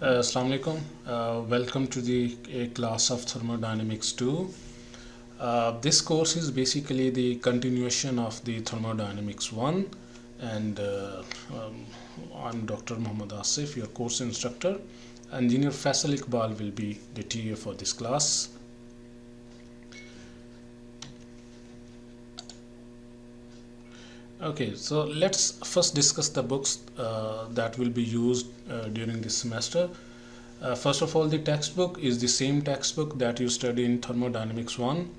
Assalamu alaikum. Welcome to the class of thermodynamics 2. This course is basically the continuation of the thermodynamics 1, and I'm Dr. Muhammad Asif, your course instructor. Engineer Faisal Iqbal will be the TA for this class. Okay, so let's first discuss the books that will be used during this semester. First of all, the textbook is the same textbook that you study in Thermodynamics 1,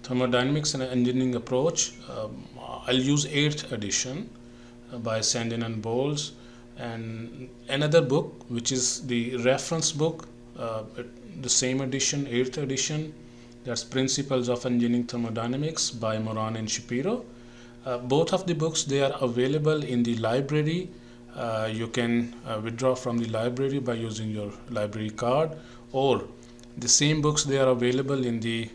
Thermodynamics and Engineering Approach. I'll use 8th edition by Sandin and Bowles, and another book which is the reference book, the same edition, 8th edition, that's Principles of Engineering Thermodynamics by Moran and Shapiro. Both of the books, they are available in the library. You can withdraw from the library by using your library card, or the same books, they are available in the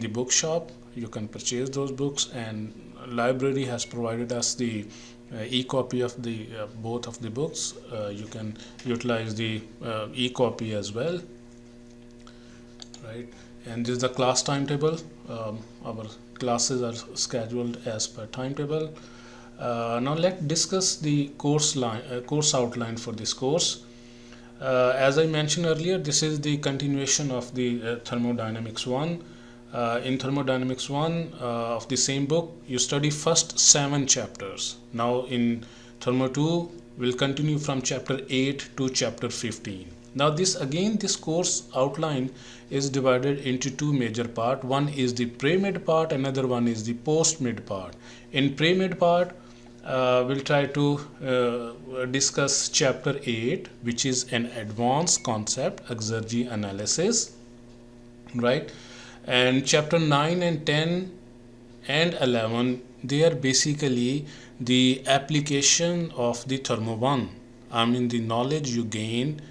bookshop. You can purchase those books, and library has provided us the e-copy of the both of the books. You can utilize the e-copy as well, right? And this is the class timetable. Our classes are scheduled as per timetable. Now let's discuss the course outline for this course. As I mentioned earlier, this is the continuation of the Thermodynamics 1. In Thermodynamics 1 of the same book, you study first 7 chapters. Now in Thermo 2, we'll continue from chapter 8 to chapter 15. Now this course outline is divided into 2 major parts. One is the pre-mid part, another one is the post-mid part. In pre-mid part, we'll try to discuss chapter 8, which is an advanced concept, exergy analysis, right? And chapter 9 and 10 and 11, they are basically the application of the Thermo 1. I mean the knowledge you gain,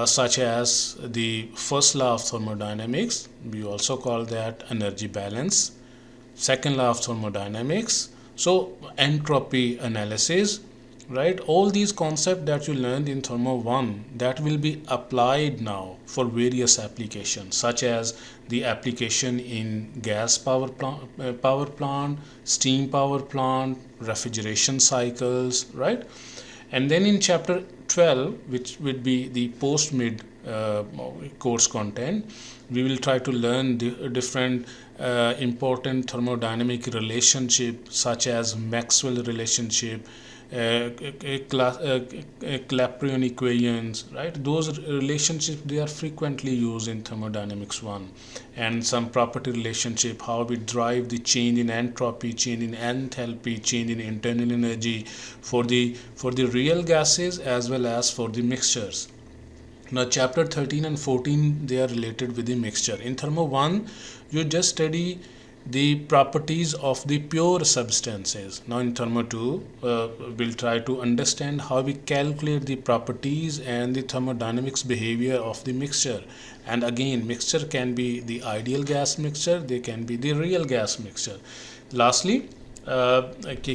such as the first law of thermodynamics, we also call that energy balance, second law of thermodynamics, so entropy analysis, right? All these concepts that you learned in Thermo 1, that will be applied now for various applications, such as the application in gas power plant, steam power plant, refrigeration cycles, right? And then in chapter 12, which would be the post-mid course content, we will try to learn the different important thermodynamic relationships, such as Maxwell relationship, Clapeyron equations, right? Those relationships, they are frequently used in Thermodynamics 1. And some property relationship, how we drive the change in entropy, change in enthalpy, change in internal energy for the real gases as well as for the mixtures. Now chapter 13 and 14, they are related with the mixture. In Thermo 1, you just study the properties of the pure substances. Now in Thermo 2, we'll try to understand how we calculate the properties and the thermodynamics behavior of the mixture. And again, mixture can be the ideal gas mixture, they can be the real gas mixture. Lastly,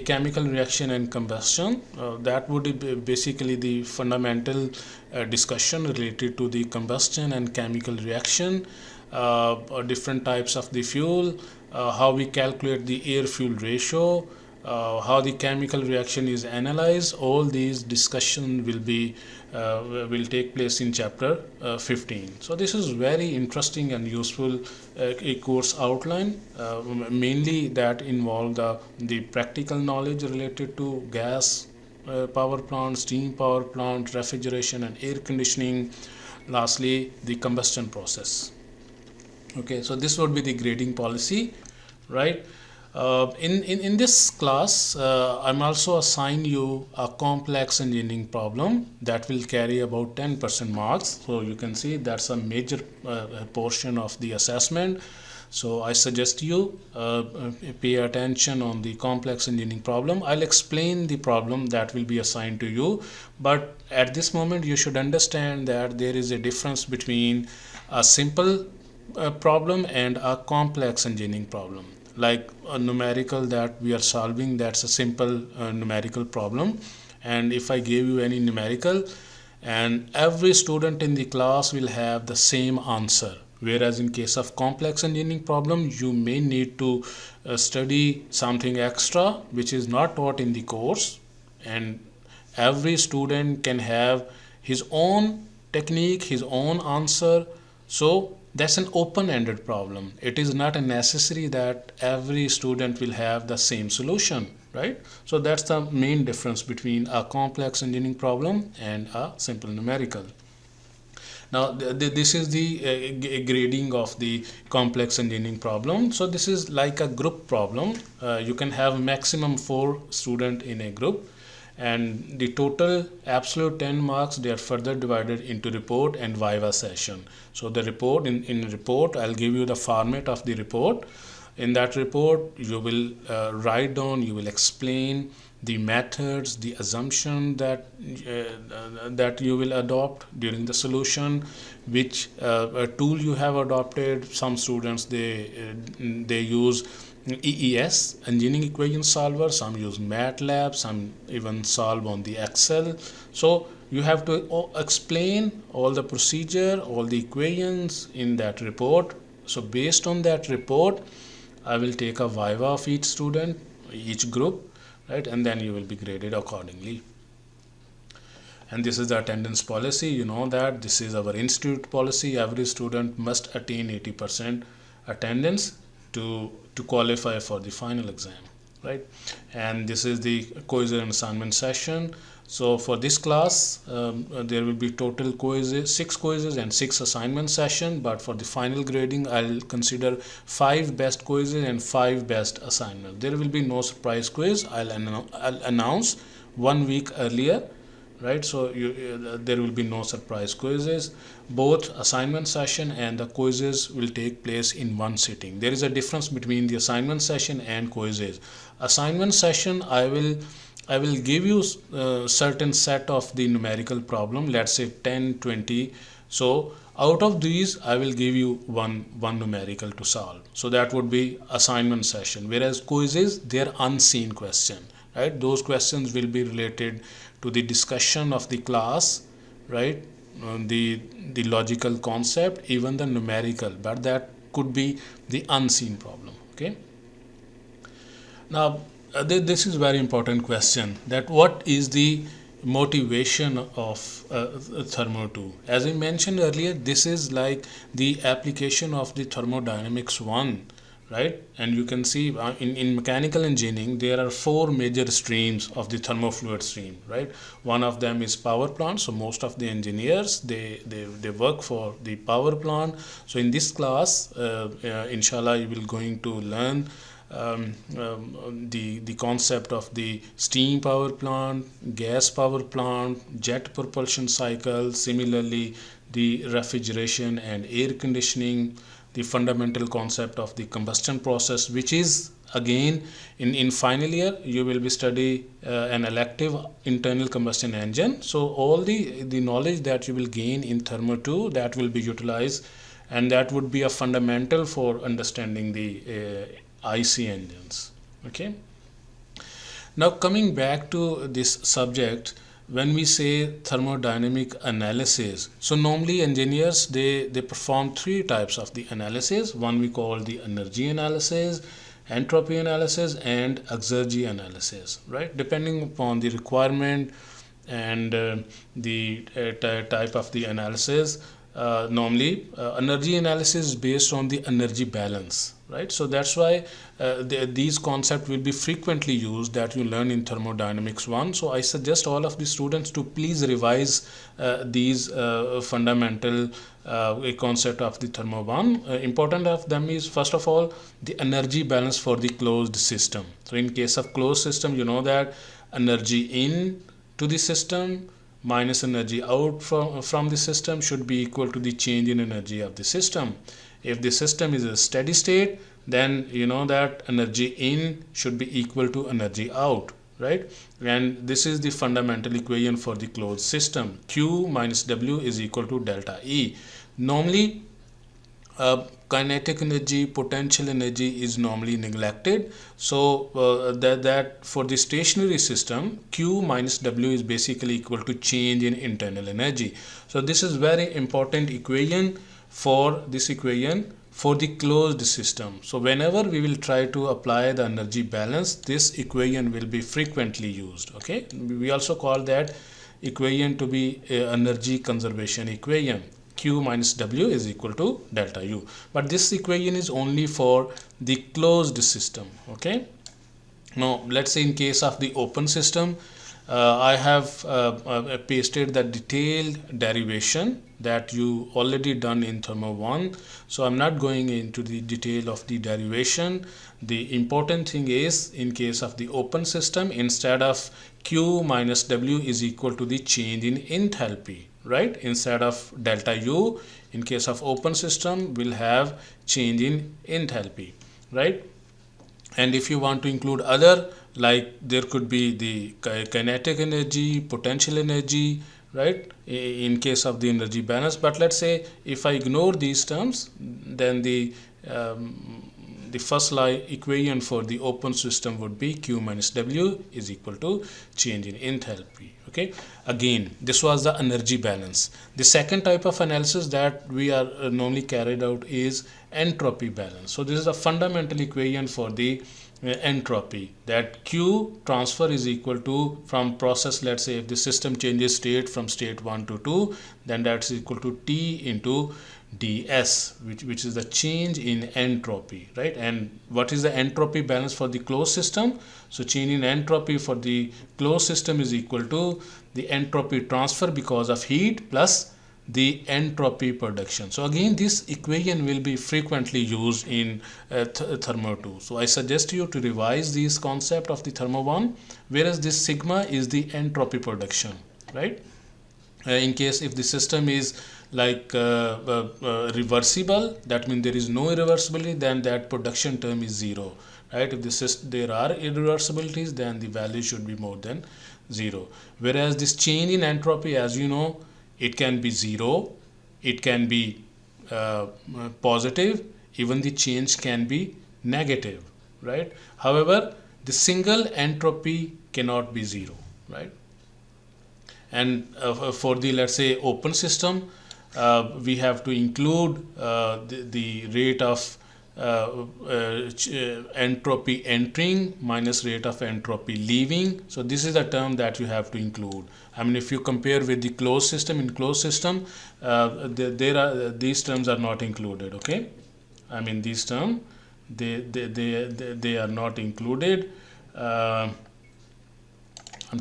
chemical reaction and combustion, that would be basically the fundamental discussion related to the combustion and chemical reaction, different types of the fuel, how we calculate the air fuel ratio, how the chemical reaction is analyzed. All these discussion will take place in chapter 15. So this is very interesting and useful a course outline, mainly that involve the practical knowledge related to gas power plant, steam power plant, refrigeration and air conditioning, lastly the combustion process. Okay, so this would be the grading policy, right? In this class, I'm also assign you a complex engineering problem that will carry about 10% marks. So you can see that's a major portion of the assessment. So I suggest you pay attention on the complex engineering problem. I'll explain the problem that will be assigned to you, but at this moment you should understand that there is a difference between a simple problem and a complex engineering problem. Like a numerical that we are solving, that's a simple numerical problem, and if I gave you any numerical and every student in the class will have the same answer. Whereas in case of complex engineering problem, you may need to study something extra which is not taught in the course, and every student can have his own technique, his own answer. So that's an open-ended problem. It is not a necessary that every student will have the same solution, right? So that's the main difference between a complex engineering problem and a simple numerical. Now this is the grading of the complex engineering problem. So this is like a group problem. You can have maximum 4 students in a group, and the total absolute 10 marks, they are further divided into report and viva session. So the report, in report I'll give you the format of the report. In that report you will write down, you will explain the methods, the assumption that you will adopt during the solution, which tool you have adopted. Some students they use EES, engineering equation solver, some use MATLAB, some even solve on the Excel. So you have to explain all the procedure, all the equations in that report. So based on that report, I will take a viva of each student, each group, right, and then you will be graded accordingly. And this is the attendance policy. You know that this is our institute policy. Every student must attain 80% attendance to qualify for the final exam, right? And this is the quizzes and assignment session. So for this class, there will be total quizzes, 6 quizzes and 6 assignment session. But for the final grading, I'll consider 5 best quizzes and 5 best assignments. There will be no surprise quiz. I'll announce 1 week earlier, right? So there will be no surprise quizzes. Both assignment session and the quizzes will take place in one sitting. There is a difference between the assignment session and quizzes. Assignment session, I will give you certain set of the numerical problem, let's say 10, 20. So out of these I will give you one numerical to solve. So that would be assignment session. Whereas quizzes, they are unseen question, right? Those questions will be related to the discussion of the class, right? The logical concept, even the numerical, but that could be the unseen problem. Okay. Now this is very important question, that what is the motivation of thermo 2. As I mentioned earlier, this is like the application of the thermodynamics 1, right? And you can see in mechanical engineering there are 4 major streams of the thermofluid stream, right? One of them is power plant. So most of the engineers they work for the power plant. So in this class, inshallah, you will going to learn the concept of the steam power plant, gas power plant, jet propulsion cycle, similarly the refrigeration and air conditioning, the fundamental concept of the combustion process, which is again in final year you will be study an elective internal combustion engine. So all the knowledge that you will gain in thermo 2, that will be utilized, and that would be a fundamental for understanding the IC engines. Okay. Now coming back to this subject, when we say thermodynamic analysis, so normally engineers they perform 3 types of the analysis. One we call the energy analysis, entropy analysis, and exergy analysis, right? Depending upon the requirement and the type of the analysis. Normally energy analysis is based on the energy balance, right? So that's why these concepts will be frequently used that you learn in thermodynamics 1. So I suggest all of the students to please revise these fundamental concept of the thermo 1. Important of them is, first of all, the energy balance for the closed system. So in case of closed system, you know that energy in to the system minus energy out from the system should be equal to the change in energy of the system. If the system is a steady state, then you know that energy in should be equal to energy out, right? And this is the fundamental equation for the closed system. Q minus W is equal to delta E. Normally kinetic energy, potential energy is normally neglected. So that for the stationary system, Q minus W is basically equal to change in internal energy. So this is very important equation for the closed system. So whenever we will try to apply the energy balance, this equation will be frequently used. Okay, we also call that equation to be energy conservation equation. Q minus W is equal to delta U, but this equation is only for the closed system. Okay, now let's say in case of the open system, I have pasted the detailed derivation that you already done in Thermo 1. So I'm not going into the detail of the derivation. The important thing is, in case of the open system, instead of Q minus W is equal to the change in enthalpy, right? Instead of delta U, in case of open system, we'll have change in enthalpy, right? And if you want to include other, like there could be the kinetic energy, potential energy, right, in case of the energy balance. But let's say if I ignore these terms, then the first line equation for the open system would be Q minus W is equal to change in enthalpy. Okay, again, this was the energy balance. The second type of analysis that we are normally carried out is entropy balance. So this is a fundamental equation for the entropy, that Q transfer is equal to, from process, let's say if the system changes state from state 1 to 2, then that's equal to T into ds, which is the change in entropy, right? And what is the entropy balance for the closed system? So change in entropy for the closed system is equal to the entropy transfer because of heat plus the entropy production. So again, this equation will be frequently used in Thermo 2. So I suggest you to revise this concept of the Thermo 1, whereas this sigma is the entropy production, right? In case if the system is like reversible, that means there is no irreversibility, then that production term is 0, right? If there are irreversibilities, then the value should be more than 0. Whereas this change in entropy, as you know, it can be 0, it can be positive, even the change can be negative, right? However, the single entropy cannot be 0, right? And for the, let's say, open system, we have to include the rate of entropy entering minus rate of entropy leaving. So this is the term that you have to include. I mean, if you compare with the closed system, in closed system, these terms are not included. Okay, I mean these terms they are not included. I'm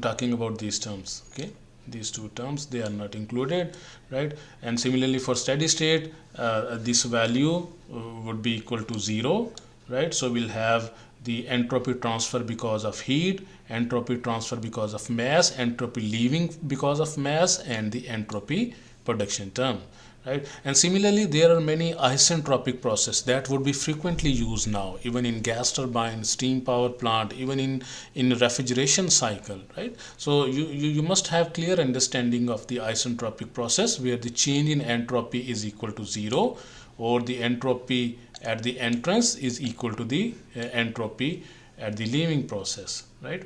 talking about these terms. Okay, these two terms, they are not included, right? And similarly for steady state, this value would be equal to 0, right? So we'll have the entropy transfer because of heat, entropy transfer because of mass, entropy leaving because of mass, and the entropy production term, right? And similarly, there are many isentropic processes that would be frequently used now, even in gas turbine, steam power plant, even in refrigeration cycle, right? So you must have clear understanding of the isentropic process, where the change in entropy is equal to 0, or the entropy at the entrance is equal to the entropy at the leaving process, right?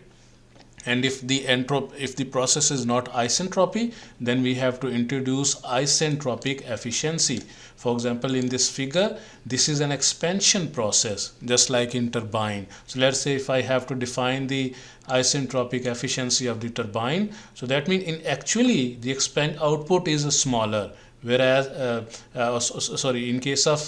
And if the process is not isentropy, then we have to introduce isentropic efficiency. For example, in this figure, this is an expansion process, just like in turbine. So let's say if I have to define the isentropic efficiency of the turbine, so that means in actually the expand output is smaller, whereas in case of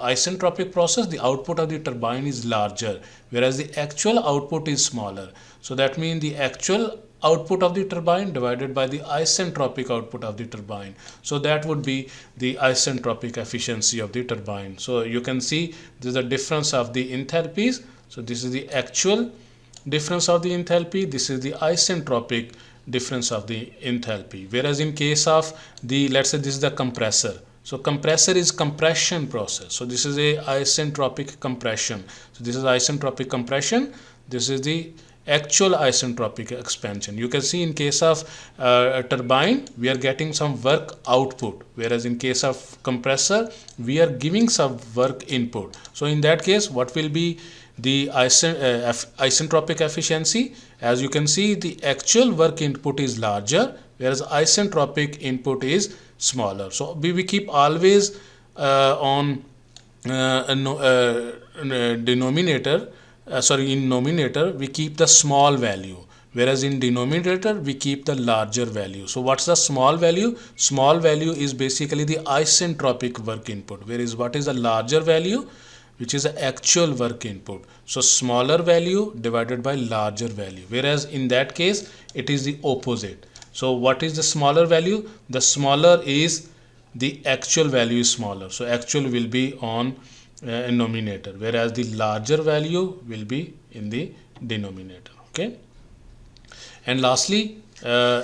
isentropic process, the output of the turbine is larger, whereas the actual output is smaller. So that means the actual output of the turbine divided by the isentropic output of the turbine. So that would be the isentropic efficiency of the turbine. So you can see this is the difference of the enthalpies. So this is the actual difference of the enthalpy, this is the isentropic difference of the enthalpy. Whereas in case of the, let's say this is the compressor. So compressor is compression process. So this is a isentropic compression. So this is isentropic compression. This is the actual isentropic expansion. You can see in case of a turbine we are getting some work output, whereas in case of compressor we are giving some work input. So in that case, what will be the isentropic efficiency? As you can see, the actual work input is larger, whereas isentropic input is smaller. So we keep always on denominator, in numerator we keep the small value, whereas in denominator we keep the larger value. So what's the small value? Small value is basically the isentropic work input, whereas what is the larger value, which is the actual work input. So smaller value divided by larger value, whereas in that case it is the opposite. So what is the smaller value? The smaller is the actual value is smaller, so actual will be on numerator, whereas the larger value will be in the denominator. Okay. And lastly,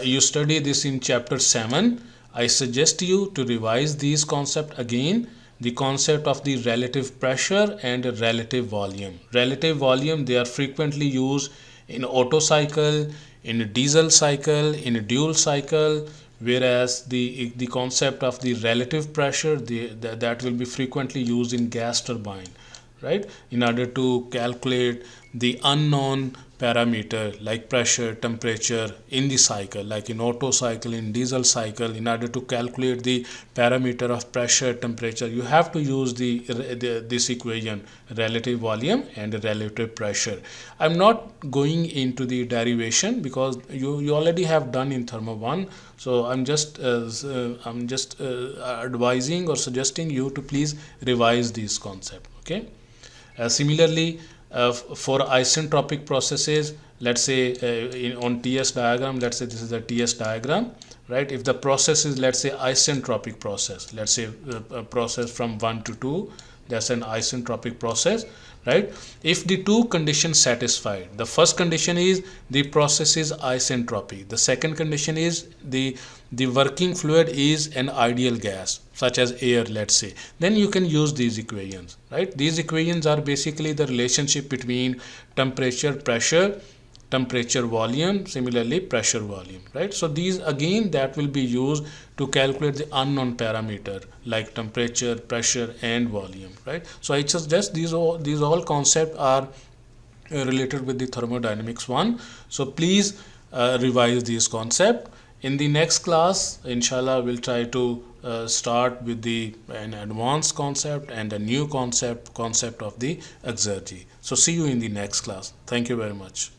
you study this in chapter 7. I suggest you to revise these concepts again. The concept of the relative pressure and relative volume. Relative volume, they are frequently used in Otto cycle, in a diesel cycle, in a dual cycle, whereas the concept of the relative pressure, that will be frequently used in gas turbine, right, in order to calculate the unknown parameter like pressure, temperature in the cycle, like in Otto cycle, in diesel cycle. In order to calculate the parameter of pressure, temperature, you have to use this equation, relative volume and relative pressure. I'm not going into the derivation because you already have done in thermo 1. So I'm just advising or suggesting you to please revise this concept. Okay. Similarly, for isentropic processes, let's say on TS diagram, let's say this is a TS diagram, right? If the process is, let's say, isentropic process, let's say a process from 1 to 2, that's an isentropic process, right? If the two conditions satisfied, the first condition is the process is isentropic, the second condition is the working fluid is an ideal gas such as air, let's say, then you can use these equations, right? These equations are basically the relationship between temperature, pressure, temperature, volume, similarly pressure, volume, right? So these again that will be used to calculate the unknown parameter like temperature, pressure and volume, right? So I suggest these all concepts are related with the thermodynamics 1. So please revise these concepts. In the next class, inshallah, we'll try to start with an advanced concept and a new concept of the exergy. So see you in the next class. Thank you very much.